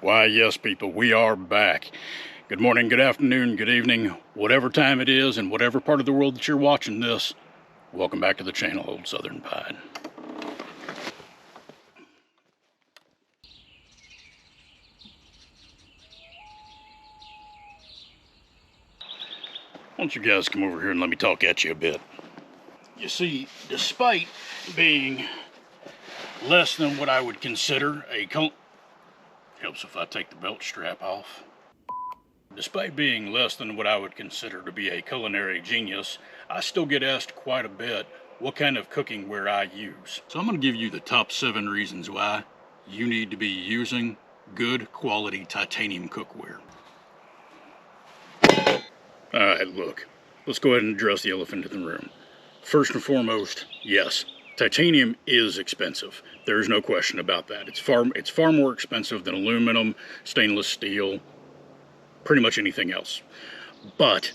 Why, yes, people, we are back. Good morning, good afternoon, good evening, whatever time it is, and whatever part of the world that you're watching this. Welcome back to the channel, Old Southern Pine. Why don't you guys come over here and let me talk at you a bit. You see, despite being less than what I would consider a helps if I take the belt strap off. Despite being less than what I would consider to be a culinary genius, I still get asked quite a bit what kind of cooking ware I use. So I'm going to give you the top 7 reasons why you need to be using good quality titanium cookware. Alright, look, let's go ahead and address the elephant in the room. First and foremost, yes, titanium is expensive. There's no question about that. It's far more expensive than aluminum, stainless steel, pretty much anything else. But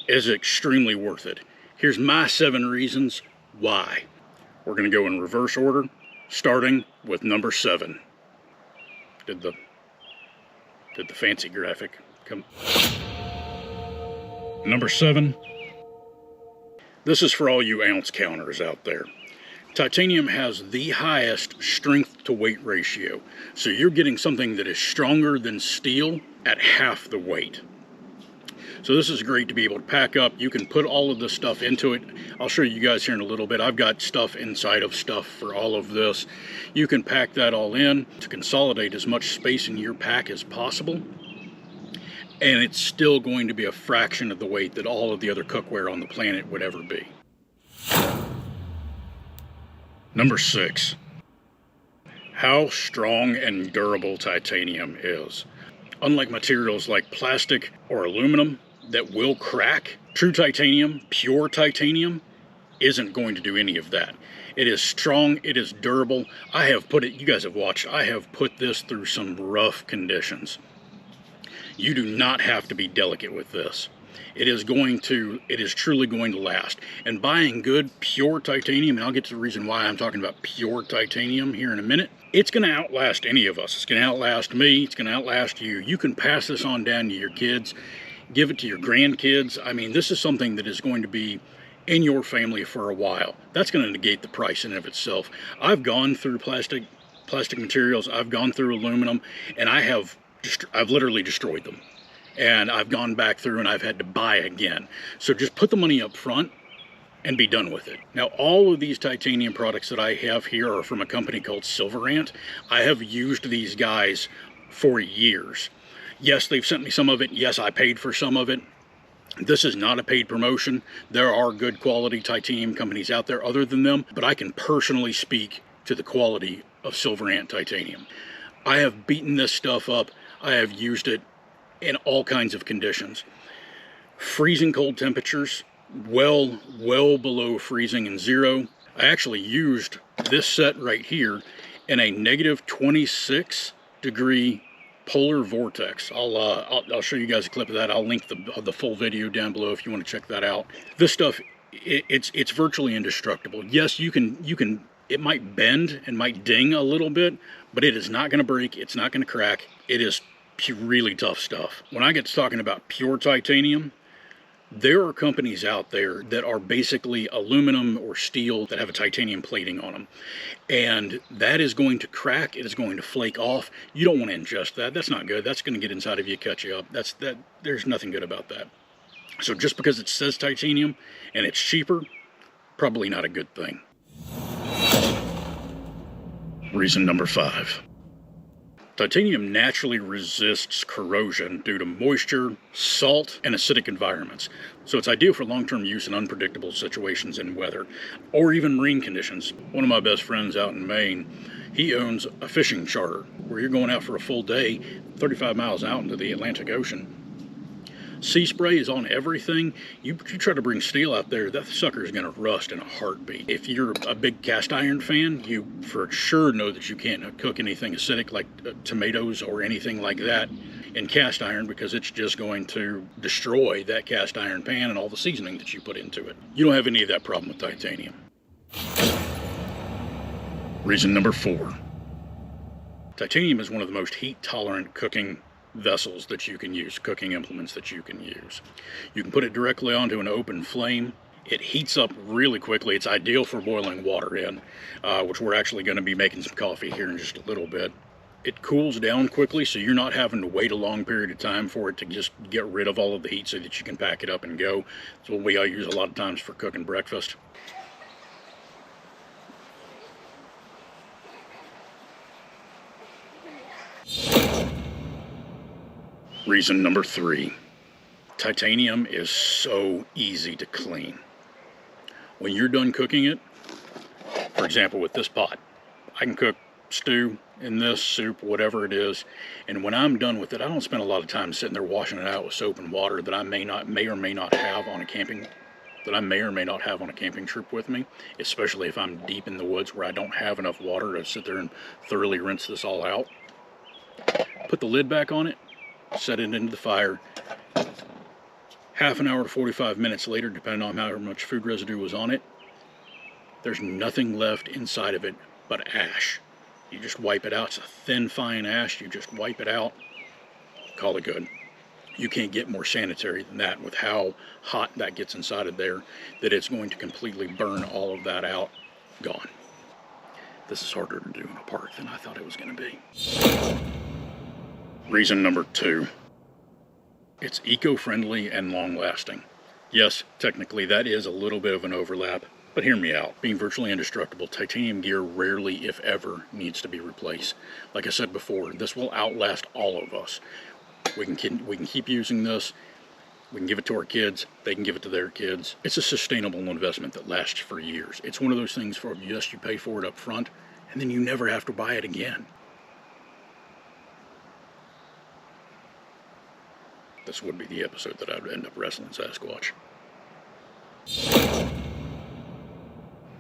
it is extremely worth it. Here's my 7 reasons why. We're going to go in reverse order, starting with number 7. Did the fancy graphic come? Number 7. This is for all you ounce counters out there. Titanium has the highest strength to weight ratio, so you're getting something that is stronger than steel at half the weight. So this is great to be able to pack up. You can put all of this stuff into it. I'll show you guys here in a little bit. I've got stuff inside of stuff for all of this. You can pack that all in to consolidate as much space in your pack as possible. And it's still going to be a fraction of the weight that all of the other cookware on the planet would ever be. Number 6, how strong and durable titanium is. Unlike materials like plastic or aluminum that will crack, true titanium, pure titanium, isn't going to do any of that. It is strong, it is durable. I have put it, you guys have watched, I have put this through some rough conditions. You do not have to be delicate with this. It is truly going to last. And buying good, pure titanium, and I'll get to the reason why I'm talking about pure titanium here in a minute, it's going to outlast any of us. It's going to outlast me. It's going to outlast you. You can pass this on down to your kids, give it to your grandkids. I mean, this is something that is going to be in your family for a while. That's going to negate the price in and of itself. I've gone through plastic materials. I've gone through aluminum, and I've literally destroyed them. And I've gone back through and I've had to buy again. So just put the money up front and be done with it. Now, all of these titanium products that I have here are from a company called SilverAnt. I have used these guys for years. Yes, they've sent me some of it. Yes, I paid for some of it. This is not a paid promotion. There are good quality titanium companies out there other than them, but I can personally speak to the quality of SilverAnt titanium. I have beaten this stuff up. I have used it in all kinds of conditions. Freezing cold temperatures, well below freezing and zero. I actually used this set right here in a negative 26 degree polar vortex. I'll show you guys a clip of that. I'll link the full video down below if you want to check that out. This stuff, it's virtually indestructible. Yes, it might bend and might ding a little bit, but it is not going to break. It's not going to crack. It is really tough stuff. When I get to talking about pure titanium, there are companies out there that are basically aluminum or steel that have a titanium plating on them. And that is going to crack. It is going to flake off. You don't want to ingest that. That's not good. That's going to get inside of you, cut you up. There's nothing good about that. So just because it says titanium and it's cheaper, probably not a good thing. Reason number 5. Titanium naturally resists corrosion due to moisture, salt, and acidic environments. So it's ideal for long-term use in unpredictable situations in weather, or even marine conditions. One of my best friends out in Maine, he owns a fishing charter where you're going out for a full day, 35 miles out into the Atlantic Ocean. Sea spray is on everything. You try to bring steel out there, that sucker is going to rust in a heartbeat. If you're a big cast iron fan, you for sure know that you can't cook anything acidic like tomatoes or anything like that in cast iron, because it's just going to destroy that cast iron pan and all the seasoning that you put into it. You don't have any of that problem with titanium. Reason number 4. Titanium is one of the most heat-tolerant cooking vessels that you can use, cooking implements that you can use. You can put it directly onto an open flame. It heats up really quickly. It's ideal for boiling water in, which we're actually going to be making some coffee here in just a little bit. It cools down quickly, so you're not having to wait a long period of time for it to just get rid of all of the heat so that you can pack it up and go. It's what we use a lot of times for cooking breakfast. Reason number 3. Titanium is so easy to clean. When you're done cooking it, for example with this pot, I can cook stew in this, soup, whatever it is, and when I'm done with it, I don't spend a lot of time sitting there washing it out with soap and water that I may or may not have on a camping trip with me, especially if I'm deep in the woods where I don't have enough water to sit there and thoroughly rinse this all out. Put the lid back on it, set it into the fire. Half an hour to 45 minutes later, depending on how much food residue was on it, there's nothing left inside of it but ash. You just wipe it out. It's a thin, fine ash. You just wipe it out, call it good. You can't get more sanitary than that with how hot that gets inside of there, that it's going to completely burn all of that out, gone. This is harder to do in a park than I thought it was going to be. Reason number 2. It's eco-friendly and long-lasting. Yes, technically that is a little bit of an overlap, but hear me out. Being virtually indestructible, titanium gear rarely, if ever, needs to be replaced. Like I said before, this will outlast all of us. We can keep using this. We can give it to our kids. They can give it to their kids. It's a sustainable investment that lasts for years. It's one of those things for, yes, you pay for it up front, and then you never have to buy it again. This would be the episode that I would end up wrestling Sasquatch.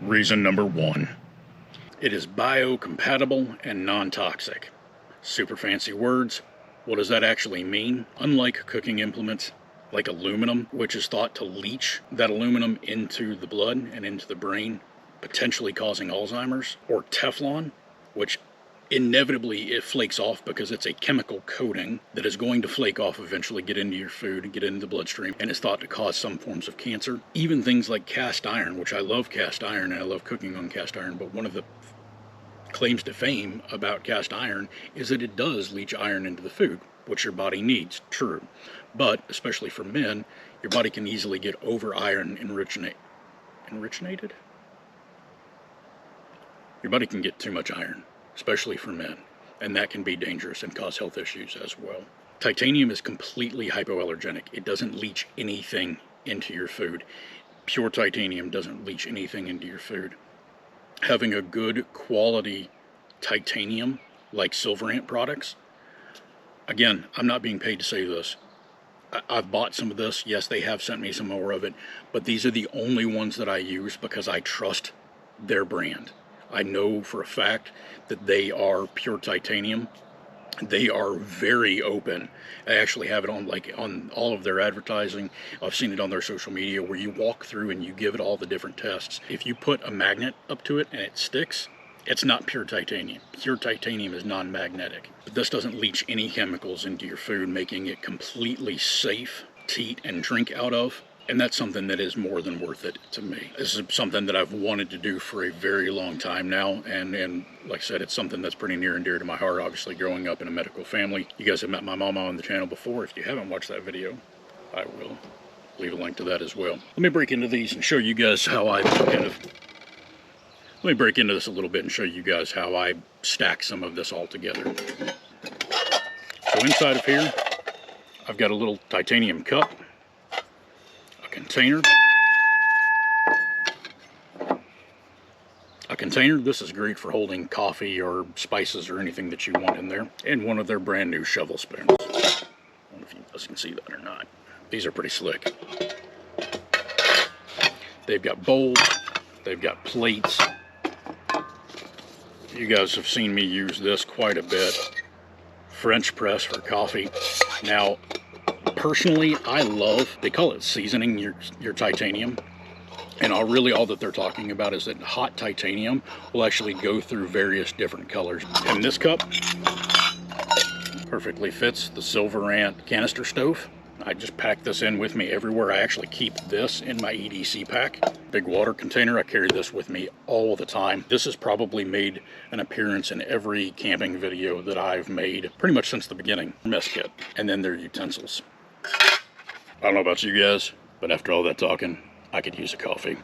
Reason number 1. It is biocompatible and non-toxic. Super fancy words. What does that actually mean? Unlike cooking implements like aluminum, which is thought to leach that aluminum into the blood and into the brain, potentially causing Alzheimer's, or Teflon, which inevitably it flakes off because it's a chemical coating that is going to flake off eventually, get into your food and get into the bloodstream, and it's thought to cause some forms of cancer. Even things like cast iron, which I love cast iron and I love cooking on cast iron, but one of the claims to fame about cast iron is that it does leach iron into the food, which your body needs. True. But especially for men, your body can easily get over iron enriched. Your body can get too much iron, especially for men, and that can be dangerous and cause health issues as well. Titanium is completely hypoallergenic. It doesn't leach anything into your food. Pure titanium doesn't leach anything into your food. Having a good quality titanium like SilverAnt products, again, I'm not being paid to say this. I've bought some of this. Yes, they have sent me some more of it, but these are the only ones that I use because I trust their brand. I know for a fact that they are pure titanium. They are very open. I actually have it on all of their advertising. I've seen it on their social media where you walk through and you give it all the different tests. If you put a magnet up to it and it sticks, it's not pure titanium. Pure titanium is non-magnetic. But this doesn't leach any chemicals into your food, making it completely safe to eat and drink out of. And that's something that is more than worth it to me. This is something that I've wanted to do for a very long time now. And like I said, it's something that's pretty near and dear to my heart, obviously growing up in a medical family. You guys have met my mama on the channel before. If you haven't watched that video, I will leave a link to that as well. Let me break into these and show you guys how I let me break into this a little bit and show you guys how I stack some of this all together. So inside of here, I've got a little titanium cup, container. This is great for holding coffee or spices or anything that you want in there. And one of their brand new shovel spoons. I don't know if you guys can see that or not. These are pretty slick. They've got bowls. They've got plates. You guys have seen me use this quite a bit. French press for coffee. Now, personally, I love, they call it seasoning your titanium. And all that they're talking about is that hot titanium will actually go through various different colors. And this cup perfectly fits the SilverAnt canister stove. I just pack this in with me everywhere. I actually keep this in my EDC pack. Big water container, I carry this with me all the time. This has probably made an appearance in every camping video that I've made pretty much since the beginning. Mess kit, and then their utensils. I don't know about you guys, but after all that talking, I could use a coffee.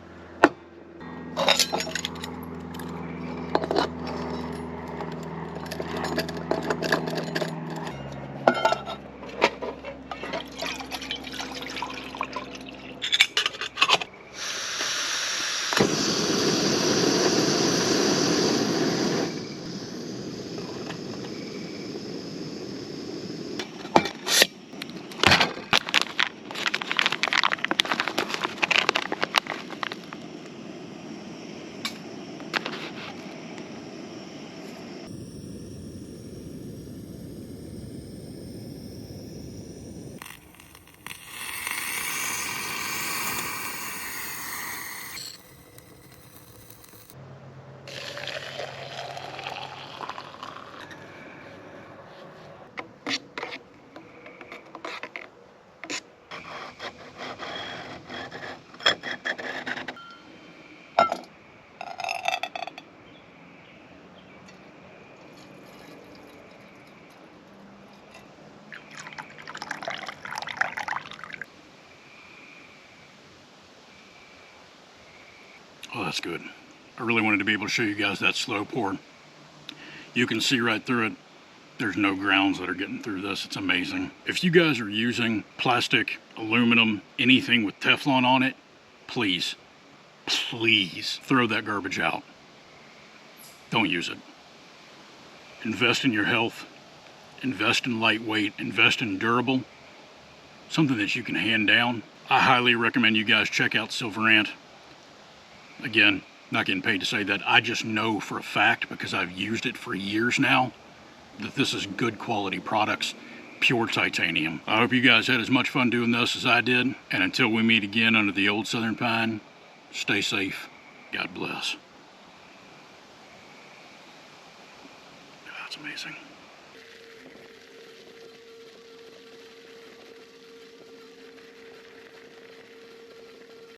Oh, that's good. I really wanted to be able to show you guys that slow pour. You can see right through it. There's no grounds that are getting through this. It's amazing. If you guys are using plastic, aluminum, anything with Teflon on it, please, please throw that garbage out. Don't use it. Invest in your health. Invest in lightweight. Invest in durable. Something that you can hand down. I highly recommend you guys check out SilverAnt. Again, not getting paid to say that. I just know for a fact, because I've used it for years now, that this is good quality products, pure titanium. I hope you guys had as much fun doing this as I did. And until we meet again under the old Southern Pine, stay safe. God bless. That's amazing.